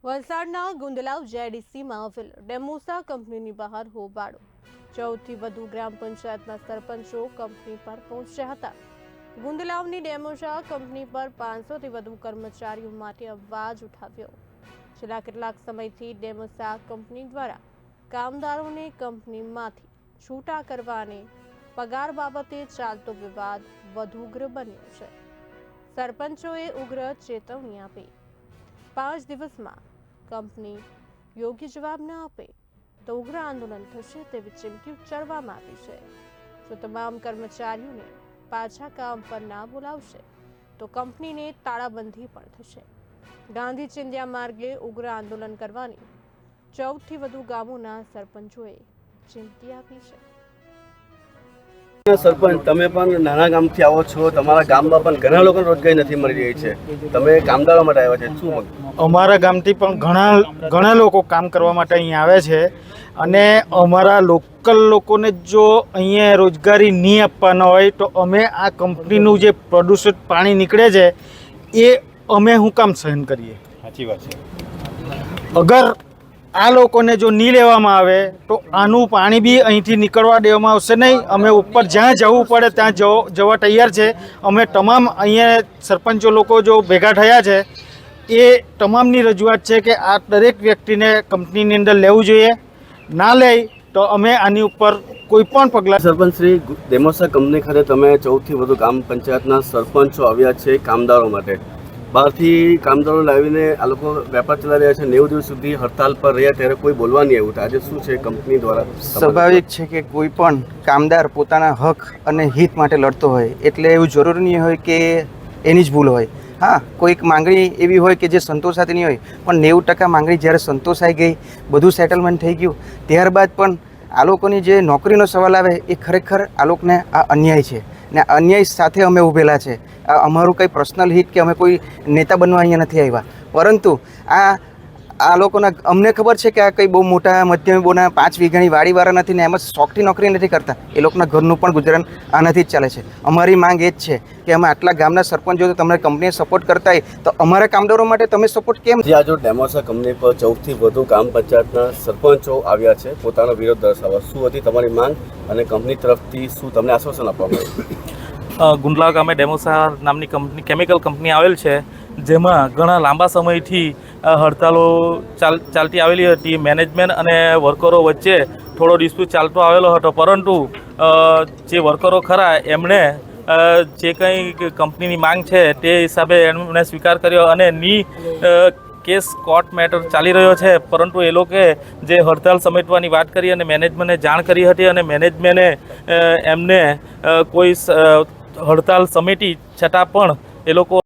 વલસાડના ગુંદલાવ જેડીસીમાં આવેલ ડેમોસા કંપનીની બહાર હોબાળો 14 થી વધુ ગ્રામ પંચાયતના સરપંચો કંપની પર પહોંચ્યા હતા। ગુંદલાવની ડેમોસા કંપની પર 500 થી વધુ કર્મચારીઓ માટે અવાજ ઉઠાવ્યો। છેલ્લા કેટલાક સમયથી ડેમોસા કંપની દ્વારા કામદારોને કંપનીમાંથી છૂટા કરવા અને પગાર બાબતે ચાલતો વિવાદ વધુ ઉગ્ર બન્યો છે। સરપંચોએ ઉગ્ર ચેતવણી આપી 5 દિવસમાં કંપની યોગ્ય જવાબ ન આપે તો ઉગ્ર આંદોલન થશે તેવી ચીમકી ઉચ્ચારવામાં આવી છે। જો તમામ કર્મચારીઓને પાછા કામ પર ના બોલાવશે તો કંપનીને તાળાબંધી પણ થશે। ગાંધી ચિંધ્યા માર્ગે ઉગ્ર આંદોલન કરવાની 14 થી વધુ ગામોના સરપંચોએ ચીમકી આપી છે। સરપંચ તમે પણ નાના ગામથી આવો છો, તમારા ગામમાં પણ ઘણા લોકોને રોજગારી નથી મળી રહી છે, તમે કામદારો માટે આવ્યા છે, શું અમારા ગામથી પણ ઘણા લોકો કામ કરવા માટે અહીંયા આવે છે અને અમારા લોકલ લોકોને જો અહીંયા રોજગારી નહીં આપવાના હોય તો અમે આ કંપનીનું જે પ્રદૂષિત પાણી નીકળે છે એ અમે શું કામ સહન કરીએ? સાચી વાત છે। અગર આ લોકોને જો નહીં લેવામાં આવે તો આનું પાણી બી અહીંથી નીકળવા દેવામાં આવશે નહીં। અમે ઉપર જ્યાં જવું પડે ત્યાં જવા તૈયાર છે। અમે તમામ અહીંયા સરપંચો લોકો જો ભેગા થયા છે એ તમામની રજૂઆત છે કે આ દરેક વ્યક્તિને કંપનીની અંદર લેવું જોઈએ, ના લે તો અમે આની ઉપર કોઈ પણ પગલાં। સરપંચ શ્રી, ડેમોસા કંપની ખાતે તમે 14 થી વધુ ગ્રામ પંચાયતના સરપંચો આવ્યા છે કામદારો માટે, બહારથી કામદારો લાવીને આ લોકો વેપાર ચલાવી રહ્યા છે, 90 દિવસ સુધી હડતાલ પર રહ્યા ત્યારે કોઈ બોલવા નહીં આવ્યું, આજે શું છે કંપની દ્વારા? સ્વાભાવિક છે કે કોઈ પણ કામદાર પોતાના હક અને હિત માટે લડતો હોય એટલે એવું જરૂરી નહીં હોય કે એની જ ભૂલ હોય। હા, કોઈક માંગણી એવી હોય કે જે સંતોષાતી નહીં હોય, પણ 90% માંગણી જ્યારે સંતોષાઈ ગઈ, બધું સેટલમેન્ટ થઈ ગયું, ત્યારબાદ પણ આ લોકોની જે નોકરીનો સવાલ આવે એ ખરેખર આ લોકોને આ અન્યાય છે ને અન્યાય સાથે અમે ઊભેલા છે। અમારું કંઈ પર્સનલ હિત કે અમે કોઈ નેતા બનવા અહીંયા નથી આવ્યા, પરંતુ આ લોકોના અમને ખબર છે કે આ કંઈ બહુ મોટા મધ્યમ બોના 5 વીઘાની વાડીવાળા નથી ને એમ જ શોખથી નોકરી નથી કરતા, એ લોકોના ઘરનું પણ ગુજરાન આનાથી જ ચાલે છે। અમારી માંગ એ જ છે કે અમે આટલા ગામના સરપંચો તો તમને કંપનીએ સપોર્ટ કરતા હોય તો અમારા કામદારો માટે તમે સપોર્ટ કેમ? જે આજે ડેમોસા કંપની પર 14 થી વધુ ગ્રામ પંચાયતના સરપંચો આવ્યા છે પોતાનો વિરોધ દર્શાવવા, શું હતી તમારી માંગ અને કંપની તરફથી શું તમને આશ્વાસન આપવામાં આવ્યું? ગુંદલાવ ગામે ડેમોસા નામની કંપની, કેમિકલ કંપની આવેલ છે, જેમાં ઘણા લાંબા સમયથી હડતાલો ચાલતી આવેલી હતી। મેનેજમેન્ટ અને વર્કરો વચ્ચે થોડો ડિસ્પ્યુટ ચાલતો આવેલો હતો, પરંતુ જે વર્કરો ખરા એમણે જે કંઈ કંપનીની માંગ છે તે હિસાબે એમણે સ્વીકાર કર્યો અને કેસ કોર્ટ મેટર ચાલી રહ્યો છે, પરંતુ એ લોકોએ જે હડતાલ સમેટવાની વાત કરી અને મેનેજમેન્ટને જાણ કરી હતી અને મેનેજમેન્ટે એમને કોઈ હડતાલ સમેટી છતાં પણ એ લોકો